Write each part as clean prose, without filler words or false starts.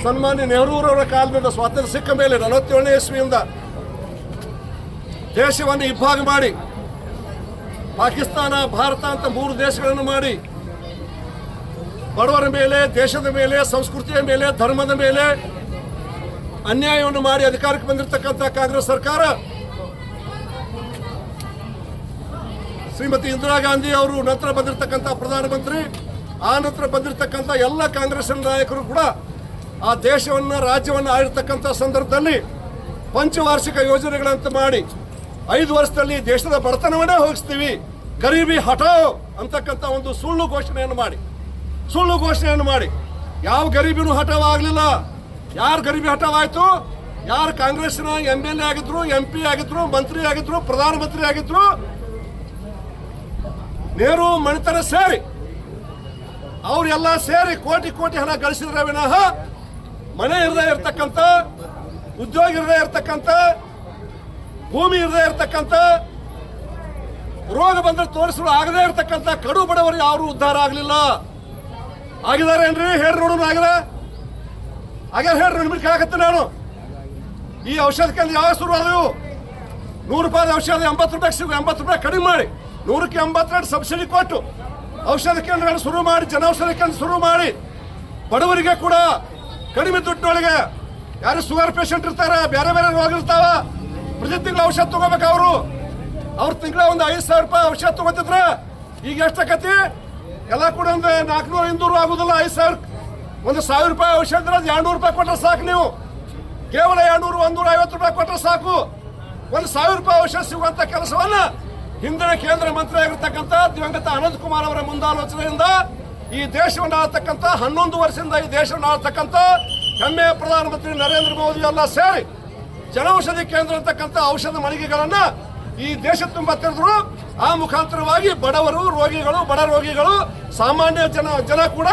ಸನ್ಮಾನ್ಯ ನೆಹರೂರವರ ಕಾಲದಿಂದ ಸ್ವಾತಂತ್ರ್ಯ ಸಿಕ್ಕ ಮೇಲೆ 47ನೇ ಇಸ್ವಿಯಿಂದ ದೇಶವನ್ನು ಇಬ್ಬಾಗ ಮಾಡಿ ಪಾಕಿಸ್ತಾನ ಭಾರತ ಅಂತ 3 ದೇಶಗಳನ್ನು ಮಾಡಿ ಬಡವರ ಮೇಲೆ, ದೇಶದ ಮೇಲೆ, ಸಂಸ್ಕೃತಿಯ ಮೇಲೆ, ಧರ್ಮದ ಮೇಲೆ ಅನ್ಯಾಯವನ್ನು ಮಾಡಿ ಅಧಿಕಾರಕ್ಕೆ ಬಂದಿರತಕ್ಕಂಥ ಕಾಂಗ್ರೆಸ್ ಸರ್ಕಾರ ಶ್ರೀಮತಿ ಇಂದಿರಾ ಗಾಂಧಿ ಅವರು ನಂತರ ಬಂದಿರತಕ್ಕಂಥ ಪ್ರಧಾನಮಂತ್ರಿ, ಆ ನಂತರ ಬಂದಿರತಕ್ಕಂಥ ಎಲ್ಲ ಕಾಂಗ್ರೆಸ್ ನಾಯಕರು ಕೂಡ ಆ ದೇಶವನ್ನು ರಾಜ್ಯವನ್ನು ಆಳಿರ್ತಕ್ಕಂಥ ಸಂದರ್ಭದಲ್ಲಿ ಪಂಚವಾರ್ಷಿಕ ಯೋಜನೆಗಳಂತ ಮಾಡಿ 5 ವರ್ಷದಲ್ಲಿ ದೇಶದ ಬಡತನವನ್ನೇ ಹೋಗಿಸ್ತೀವಿ, ಗರೀಬಿ ಹಠಾವ್ ಅಂತಕ್ಕಂಥ ಒಂದು ಸುಳ್ಳು ಘೋಷಣೆಯನ್ನು ಮಾಡಿ ಯಾವ ಗರೀಬಿನೂ ಹಠಾವ್ ಆಗಲಿಲ್ಲ. ಯಾರು ಗರೀಬಿ ಹಠಾವ್ ಆಯ್ತು? ಯಾರು ಕಾಂಗ್ರೆಸ್ನ MLA ಆಗಿದ್ರು, MP ಆಗಿದ್ರು, ಮಂತ್ರಿ ಆಗಿದ್ರು, ಪ್ರಧಾನಮಂತ್ರಿ ಆಗಿದ್ರು, ನೆಹರು ಮಣಿತನ ಸೇರಿ ಅವರೆಲ್ಲ ಸೇರಿ ಕೋಟಿ ಕೋಟಿ ಹಣ ಗಳಿಸಿದ್ರೆ ವಿನಃ ಮನೆ ಇರದೇ ಇರ್ತಕ್ಕಂಥ, ಉದ್ಯೋಗ ಇರದೇ ಇರ್ತಕ್ಕಂಥ, ಭೂಮಿ ಇರದೇ ಇರ್ತಕ್ಕಂಥ, ರೋಗ ಬಂದ್ರೆ ತೋರಿಸಲು ಆಗದೇ ಇರ್ತಕ್ಕಂಥ ಕಡು ಬಡವರು ಯಾರು ಉದ್ಧಾರ ಆಗಲಿಲ್ಲ. ಆಗಿದ್ದಾರೆ ಏನ್ರಿ? ಹೇಳ್ರಿ ನೋಡೋಣ. ಆಗ್ಯಾರ ಹೇಳ್ರಿ, ನಿಮ್ಗೆ ಕೇಳಕತ್ತೆ ನಾನು. ಈ ಔಷಧ ಕೇಂದ್ರ ಯಾವ ಶುರು ಆದವು? 100 ರೂಪಾಯಿ ಔಷಧ 80 ರೂಪಾಯಿ ಸಿಗು, 80 ರೂಪಾಯಿ ಕಡಿಮೆ ಮಾಡಿ 100ಕ್ಕೆ 82 ಸಬ್ಸಿಡಿ ಕೊಟ್ಟು ಔಷಧ ಕೇಂದ್ರಗಳನ್ನು ಶುರು ಮಾಡಿ, ಜನೌಷಧ ಕೇಂದ್ರ ಶುರು ಮಾಡಿ ಬಡವರಿಗೆ ಕೂಡ ಕಡಿಮೆ ದುಡ್ಡಿನೊಳಗೆ, ಯಾರು ಶುಗರ್ ಪೇಷಂಟ್ ಇರ್ತಾರೆ, ಬೇರೆ ಬೇರೆ ರೋಗ ಇರ್ತಾವ, ಪ್ರತಿ ತಿಂಗಳು ಔಷಧ ತಗೋಬೇಕು. ಅವ್ರು ತಿಂಗಳ ಒಂದು 5,000 ರೂಪಾಯಿ ಔಷಧ ತಗೋತಿದ್ರೆ ಈಗ ಎಷ್ಟಾಕತಿ? ಎಲ್ಲ ಕೂಡ ಒಂದು 400-500 ಆಗುದಿಲ್ಲ. 5,000 ಒಂದು 1,000 ರೂಪಾಯಿ ಔಷಧ 200 ರೂಪಾಯಿ ಕೊಟ್ಟರೆ ಸಾಕು. ನೀವು ಕೇವಲ 200-150 ರೂಪಾಯಿ ಕೊಟ್ಟರೆ ಸಾಕು. ಒಂದು 1,000 ರೂಪಾಯಿ ಔಷಧ ಸಿಗುವಂತ ಕೆಲಸವನ್ನ ಹಿಂದಿನ ಕೇಂದ್ರ ಮಂತ್ರಿ ಆಗಿರ್ತಕ್ಕಂಥ ದಿವಂಗತ ಅನಂತ್ ಕುಮಾರ್ ಅವರ ಮುಂದಾಲೋಚನೆಯಿಂದ ಈ ದೇಶವನ್ನು ಆಳ್ತಕ್ಕಂಥ 11 ವರ್ಷದಿಂದ ಈ ದೇಶವನ್ನು ಆಳ್ತಕ್ಕಂಥ ಹೆಮ್ಮೆಯ ಪ್ರಧಾನಮಂತ್ರಿ ನರೇಂದ್ರ ಮೋದಿ ಎಲ್ಲ ಸೇರಿ ಜನೌಷಧಿ ಕೇಂದ್ರ ಅಂತಕ್ಕಂಥ ಔಷಧ ಮಳಿಗೆಗಳನ್ನ ಈ ದೇಶ ತುಂಬ ತೆರೆದ್ರು. ಆ ಮುಖಾಂತರವಾಗಿ ಬಡವರು, ರೋಗಿಗಳು, ಬಡ ರೋಗಿಗಳು, ಸಾಮಾನ್ಯ ಜನ ಕೂಡ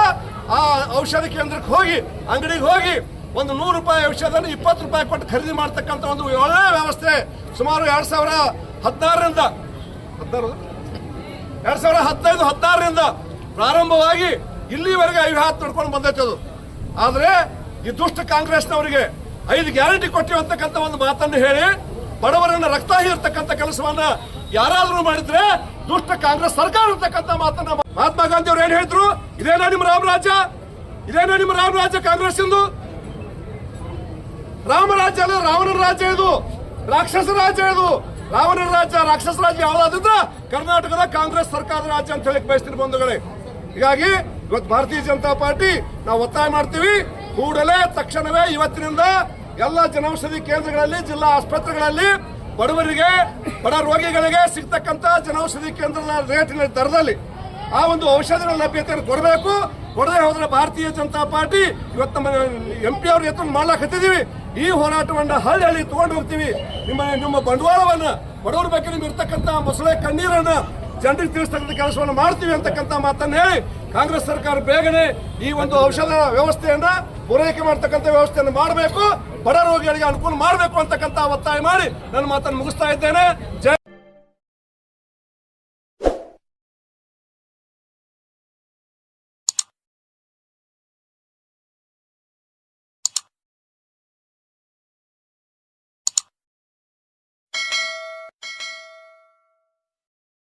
ಆ ಔಷಧಿ ಕೇಂದ್ರಕ್ಕೆ ಹೋಗಿ, ಅಂಗಡಿಗೆ ಹೋಗಿ ಒಂದು 100 ರೂಪಾಯಿ ಔಷಧನ 20 ರೂಪಾಯಿ ಕೊಟ್ಟು ಖರೀದಿ ಮಾಡ್ತಕ್ಕಂಥ ಒಂದು ಒಳ್ಳೆ ವ್ಯವಸ್ಥೆ ಸುಮಾರು 2015-16ರಿಂದ ಪ್ರಾರಂಭವಾಗಿ ಇಲ್ಲಿವರೆಗೆ ಅವಿಹಾತ್ ನಡ್ಕೊಂಡು ಬಂದೈತೆ ಅದು. ಆದರೆ ಈ ದುಷ್ಟ ಕಾಂಗ್ರೆಸ್ನವರಿಗೆ 5 ಗ್ಯಾರಂಟಿ ಕೊಟ್ಟಿವಿ ಅಂತಕ್ಕಂಥ ಒಂದು ಮಾತನ್ನು ಹೇಳಿ ಬಡವರನ್ನ ರಕ್ತ ಹೀರ್ತಕ್ಕಂಥ ಕೆಲಸವನ್ನ ಯಾರಾದ್ರೂ ಮಾಡಿದ್ರೆ ದುಷ್ಟ ಕಾಂಗ್ರೆಸ್ ಸರ್ಕಾರ ಇರ್ತಕ್ಕಂಥ ಮಾತನ್ನ ಮಹಾತ್ಮ ಗಾಂಧಿ ಅವರು ಏನ್ ಹೇಳಿದ್ರು? ಇದೇನಾ ನಿಮ್ಮ ರಾಮರಾಜ್ಯ? ಇದೇನಾ ನಿಮ್ಮ ರಾಮರಾಜ್ಯ? ಕಾಂಗ್ರೆಸ್ ಇಂದು ರಾಮರಾಜ್ಯ ಅಲ್ಲ, ರಾವಣನ ರಾಜ್ಯ ಇದು, ರಾಕ್ಷಸ ರಾಜ್ಯ ಇದು. ರಾವಣನ ರಾಜ್ಯ, ರಾಕ್ಷಸ ರಾಜ್ಯ ಯಾವ್ದಾದ್ರೆ ಕರ್ನಾಟಕದ ಕಾಂಗ್ರೆಸ್ ಸರ್ಕಾರದ ರಾಜ್ಯ ಅಂತ ಹೇಳಕ್ ಬಯಸ್ತೀನಿ ಬಂಧುಗಳೇ. ಹೀಗಾಗಿ ಇವತ್ತು ಭಾರತೀಯ ಜನತಾ ಪಾರ್ಟಿ ನಾವು ಒತ್ತಾಯ ಮಾಡ್ತೀವಿ, ಕೂಡಲೇ ತಕ್ಷಣವೇ ಇವತ್ತಿನಿಂದ ಎಲ್ಲ ಜನೌಷಧಿ ಕೇಂದ್ರಗಳಲ್ಲಿ, ಜಿಲ್ಲಾ ಆಸ್ಪತ್ರೆಗಳಲ್ಲಿ ಬಡವರಿಗೆ, ಬಡ ರೋಗಿಗಳಿಗೆ ಸಿಗ್ತಕ್ಕಂಥ ಜನೌಷಧಿ ಕೇಂದ್ರದ ರೇಟಿನ ದರದಲ್ಲಿ ಆ ಒಂದು ಔಷಧಿಗಳ ಲಭ್ಯತೆಯನ್ನು ಕೊಡಬೇಕು. ಕೊಡದೆ ಹೋದ್ರೆ ಭಾರತೀಯ ಜನತಾ ಪಾರ್ಟಿ ಇವತ್ತು ನಮ್ಮ MP ಅವ್ರ ಎತ್ತನ್ನು ಮಾಡ್ಲಾಕತ್ತಿದೀವಿ. ಈ ಹೋರಾಟವನ್ನ ಹಳ್ಳಿ ತಗೊಂಡು ಹೋಗ್ತೀವಿ. ನಿಮ್ಮ ಬಂಡವಾಳವನ್ನ, ಬಡವರ ಬಗ್ಗೆ ನಿಮ್ಗೆ ಇರ್ತಕ್ಕಂಥ ಮೊಸಳೆ ಕಣ್ಣೀರನ್ನ ಜನರಿಗೆ ತಿಳಿಸ್ತಕ್ಕಂಥ ಕೆಲಸವನ್ನು ಮಾಡ್ತೀವಿ ಅಂತಕ್ಕಂಥ ಮಾತನ್ನು ಹೇಳಿ ಕಾಂಗ್ರೆಸ್ ಸರ್ಕಾರ ಬೇಗನೆ ಈ ಒಂದು ಔಷಧ ವ್ಯವಸ್ಥೆಯನ್ನ ಪೂರೈಕೆ ಮಾಡತಕ್ಕಂಥ ವ್ಯವಸ್ಥೆಯನ್ನು ಮಾಡಬೇಕು, ಬಡ ರೋಗಿಗಳಿಗೆ ಅನುಕೂಲ ಮಾಡಬೇಕು ಅಂತಕ್ಕಂಥ ಒತ್ತಾಯ ಮಾಡಿ ನನ್ನ ಮಾತನ್ನು ಮುಗಿಸ್ತಾ ಇದ್ದೇನೆ. ಜೈ